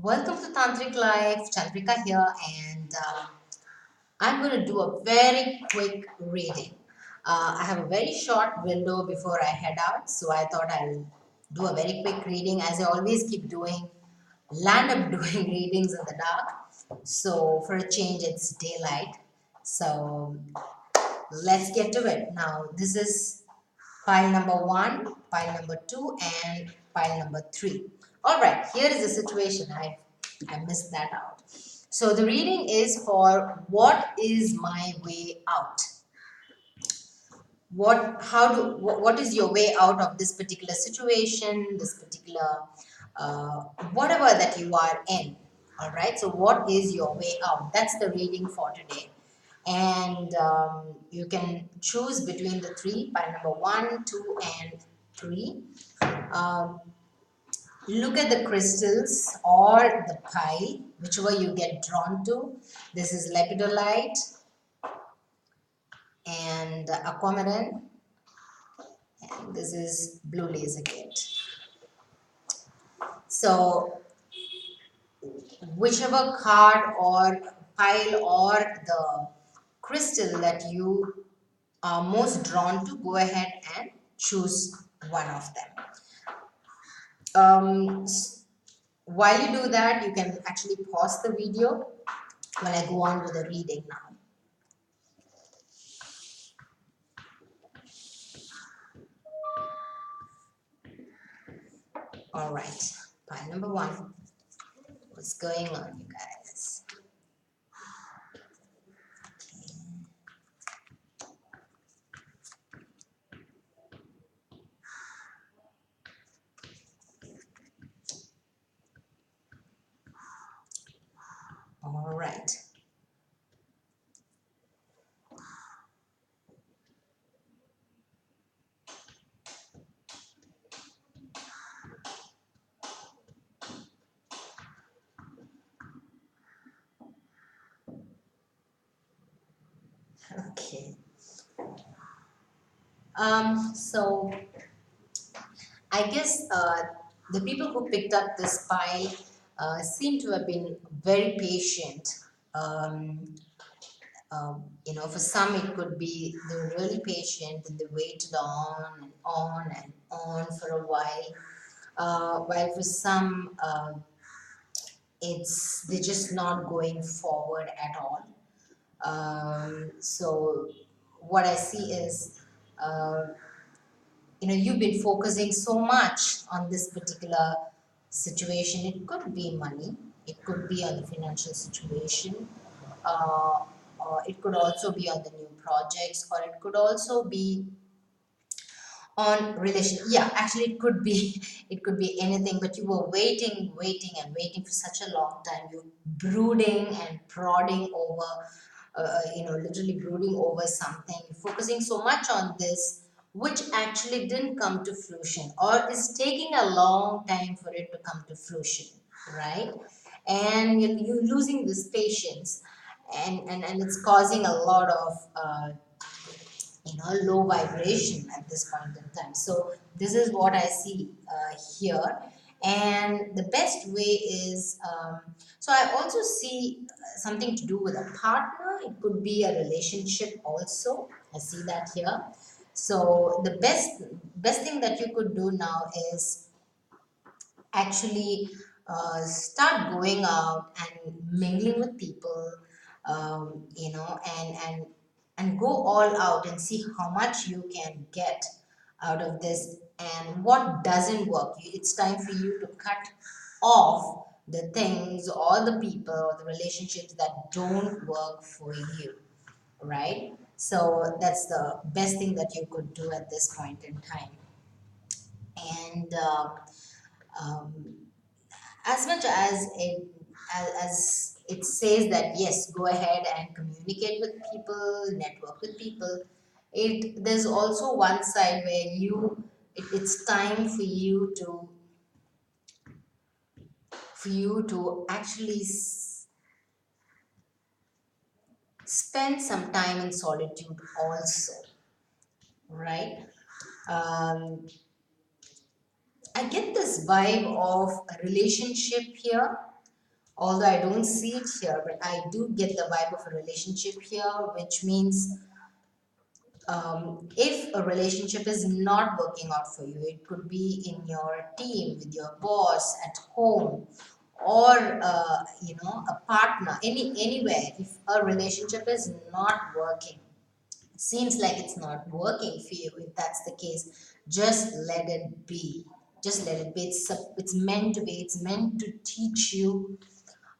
Welcome to Tantric Life, Chandrika here, and I'm going to do a very quick reading. I have a very short window before I head out, so I thought I'll do a very quick reading as I always keep doing, land up doing readings in the dark. So, for a change, it's daylight. So, let's get to it. Now, this is pile number one, pile number two, and pile number three. All right, here is the situation. I missed that out. So the reading is for what is my way out? What is your way out of this particular situation, this particular whatever that you are in? All right, so what is your way out? That's the reading for today. And you can choose between the three, pile number one, two, and three. Um, Look at the crystals or the pile, whichever you get drawn to. This is lepidolite and aquamarine, and this is blue laser gate. So whichever card or pile or the crystal that you are most drawn to, go ahead and choose one of them. While you do that, you can actually pause the video while I go on with the reading now. All right, pile number one. What's going on, you guys? All right. Okay. So I guess the people who picked up this pile seem to have been very patient. Um, for some it could be they were really patient and they waited on and on for a while. While for some, it's they're just not going forward at all. So what I see is, uh, you've been focusing so much on this particular situation. It could be money, it could be on the financial situation, uh, or it could also be on the new projects, or it could also be on relation. Yeah, actually it could be it could be anything, but you were waiting for such a long time. You brooding and prodding over, literally brooding over something, focusing so much on this, which actually didn't come to fruition, or is taking a long time for it to come to fruition, right? And you're losing this patience, and it's causing a lot of low vibration at this point in time. So this is what I see here. And the best way is, so I also see something to do with a partner. It could be a relationship also. I see that here. So the best thing that you could do now is actually start going out and mingling with people, and go all out and see how much you can get out of this and what doesn't work. It's time for you to cut off the things or the people or the relationships that don't work for you, right? So that's the best thing that you could do at this point in time. And um, as much as it says that yes, go ahead and communicate with people, network with people, there's also one side where it's time for you to actually spend some time in solitude also, right? Um, I get this vibe of a relationship here, Although I don't see it here, but I do get the vibe of a relationship here, which means if a relationship is not working out for you, it could be in your team, with your boss, at home, or a partner, anywhere. If a relationship is not working, seems like it's not working for you, if that's the case, just let it be. Just let it be. It's meant to be. It's meant to teach you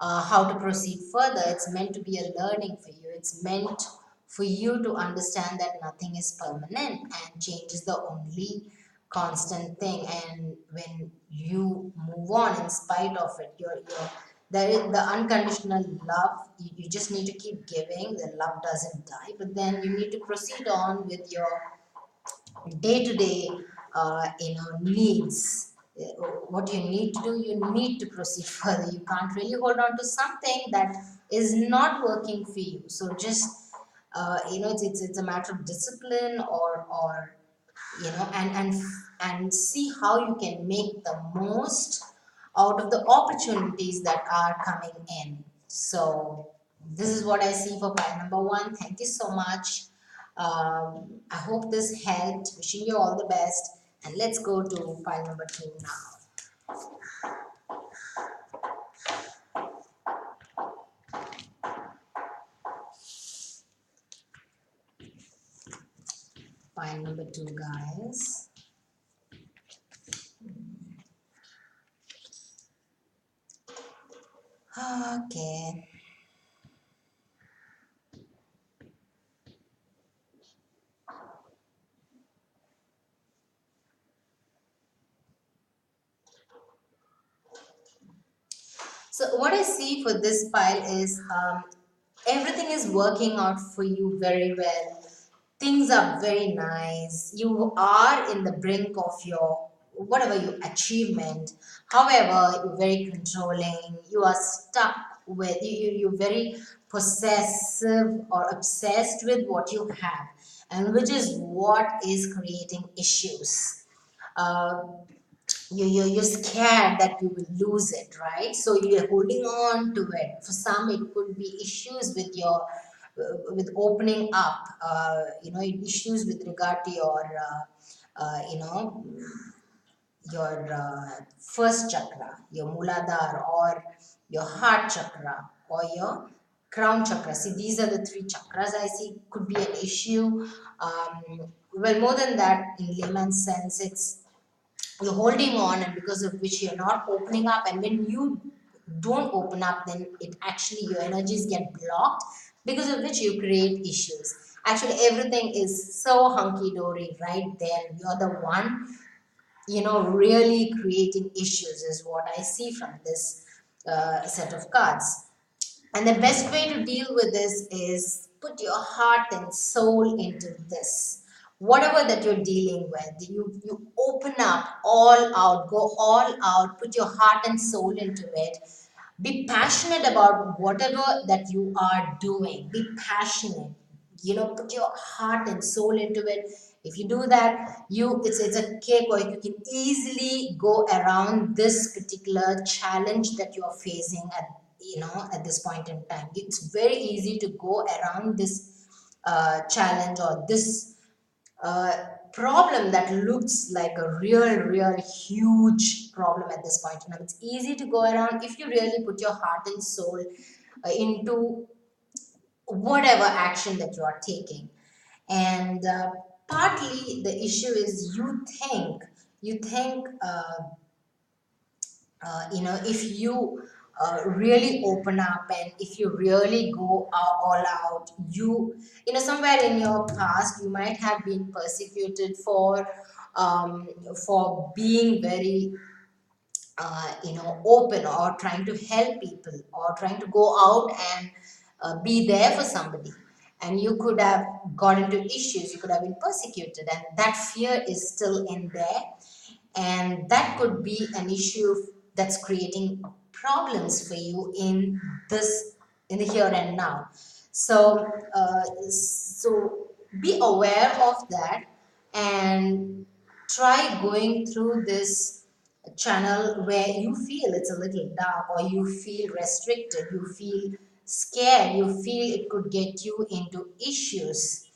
how to proceed further. It's meant to be a learning for you. It's meant for you to understand that nothing is permanent and change is the only constant thing. And when you move on in spite of it, there is the unconditional love. You just need to keep giving. The love doesn't die, but then you need to proceed on with your day-to-day needs. What you need to do, you need to proceed further. You can't really hold on to something that is not working for you. So just it's a matter of discipline, or and see how you can make the most out of the opportunities that are coming in. So this is what I see for pile number one. Thank you so much. I hope this helped. Wishing you all the best. And let's go to pile number two now. Pile number two, guys. Okay. So what I see for this pile is everything is working out for you very well. Things are very nice. You are in the brink of your whatever your achievement. However, you're very controlling. You are stuck with you're very possessive or obsessed with what you have, and which is what is creating issues. Uh, you're scared that you will lose it, right? So you're holding on to it. For some it could be issues with your with opening up, issues with regard to your uh, you know first chakra, your muladhara, or your heart chakra, or your crown chakra. See, these are the three chakras I see could be an issue. Well, more than that, in layman's sense, it's you're holding on, and because of which you're not opening up. And when you don't open up, then it actually your energies get blocked, because of which you create issues. Actually, everything is so hunky-dory right there. You're the one, really creating issues, is what I see from this set of cards. And the best way to deal with this is put your heart and soul into this. Whatever that you're dealing with, you open up all out, go all out, put your heart and soul into it. Be passionate about whatever that you are doing. Be passionate. Put your heart and soul into it. If you do that, it's a cake, or you can easily go around this particular challenge that you are facing at this point in time. It's very easy to go around this challenge, or this uh, problem that looks like a real huge problem at this point in time. It's easy to go around if you really put your heart and soul into whatever action that you are taking. And partly the issue is you think if you really open up, and if you really go all out, somewhere in your past you might have been persecuted for being very open, or trying to help people, or trying to go out and be there for somebody. And you could have got into issues, you could have been persecuted, and that fear is still in there. And that could be an issue that's creating problems for you in the here and now. So be aware of that, and try going through this channel where you feel it's a little dark, or you feel restricted, you feel scared, you feel it could get you into issues,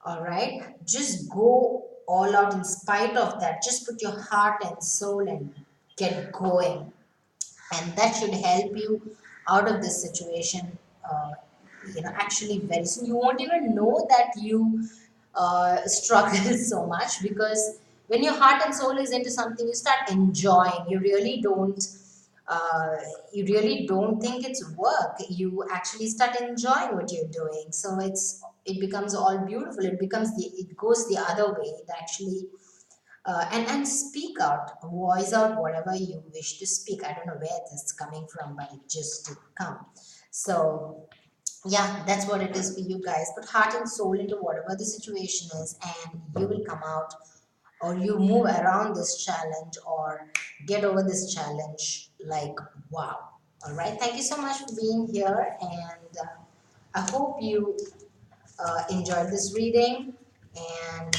all right, just go all out in spite of that. Just put your heart and soul and get going, and that should help you out of this situation. Actually very soon you won't even know that you struggle so much, because when your heart and soul is into something, you start enjoying. Uh, you really don't think it's work. You actually start enjoying what you're doing, so it becomes all beautiful. It goes the other way. It actually and speak out, voice out whatever you wish to speak. I don't know where this is coming from, but it just did come. So yeah, that's what it is for you guys. Put heart and soul into whatever the situation is, and you will come out, or you move around this challenge, or get over this challenge like wow. All right, thank you so much for being here, and I hope you enjoyed this reading, and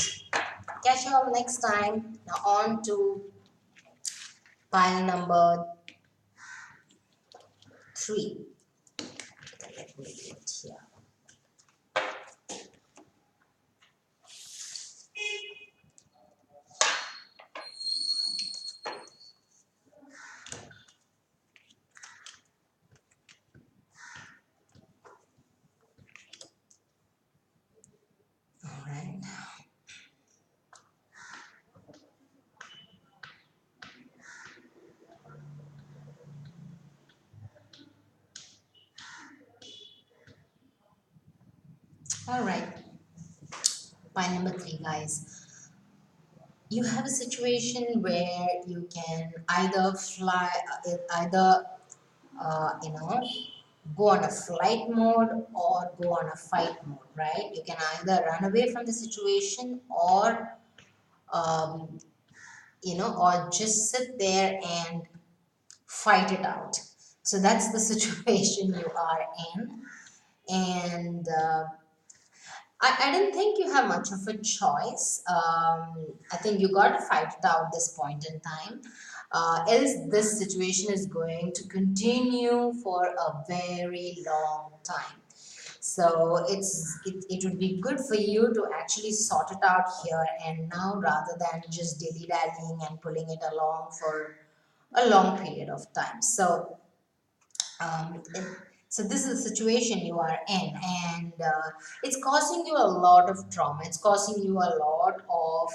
catch you all next time. Now on to pile number 3. Let me read it here. All right. All right. Pile number 3, guys. You have a situation where you can either fly, either you know, go on a flight mode or go on a fight mode, right? You can either run away from the situation, or um, or just sit there and fight it out. So that's the situation you are in, and I didn't think you have much of a choice. I think you got to fight it out this point in time. Else, this situation is going to continue for a very long time. So it would be good for you to actually sort it out here and now, rather than just dilly dallying and pulling it along for a long period of time. So um, it, so this is the situation you are in, and it's causing you a lot of trauma. It's causing you a lot of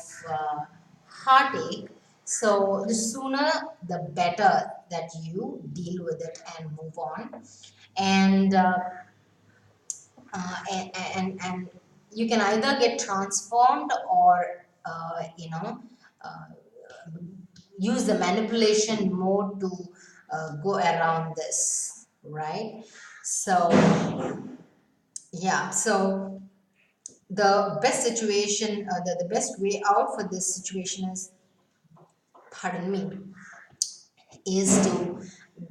heartache. So the sooner the better that you deal with it and move on, and and you can either get transformed, or uh, use the manipulation mode to go around this, right? So yeah, so the best situation, the best way out for this situation is, pardon me, is to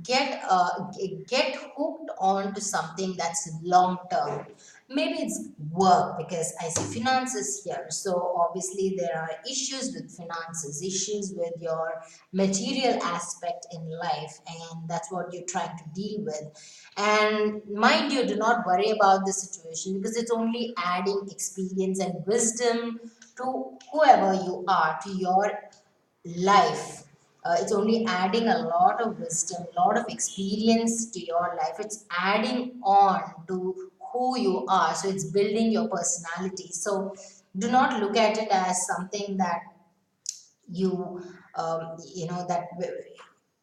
get hooked on to something that's long term. Maybe it's work, because I see finances here. So obviously there are issues with finances, issues with your material aspect in life, and that's what you're trying to deal with. And mind you, do not worry about the situation, because it's only adding experience and wisdom to whoever you are, to your life. It's only adding a lot of wisdom, a lot of experience to your life. It's adding on to who you are. So it's building your personality. So do not look at it as something that you that,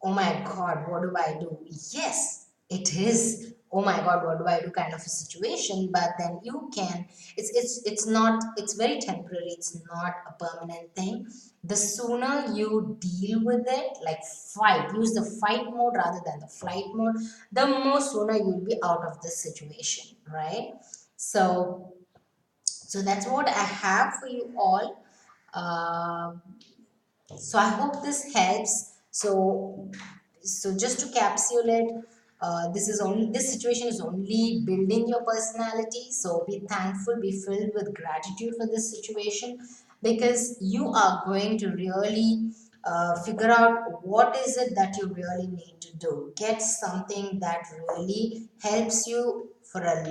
oh my god, what do I do? Yes, it is, oh my god, what do I do kind of a situation. But then you can, it's not, it's very temporary, it's not a permanent thing. The sooner you deal with it, like fight, use the fight mode rather than the flight mode, the more sooner you'll be out of this situation, right? So that's what I have for you all. So I hope this helps. So just to capsulate, this situation is only building your personality. So be thankful, be filled with gratitude for this situation, because you are going to really figure out what is it that you really need to do. Get something that really helps you for a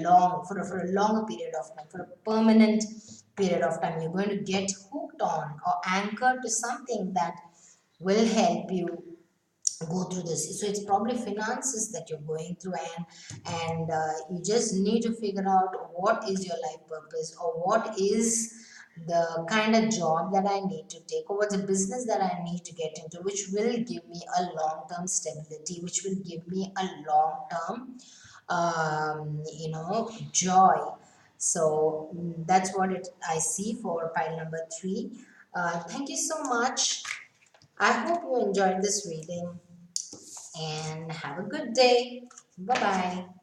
for a longer period of time, for a permanent period of time. You're going to get hooked on or anchored to something that will help you go through this. So it's probably finances that you're going through, and you just need to figure out what is your life purpose, or what is the kind of job that I need to take, or what's a business that I need to get into, which will give me a long-term stability, which will give me a long-term joy. So that's what I see for pile number 3. Thank you so much. I hope you enjoyed this reading and have a good day. Bye bye.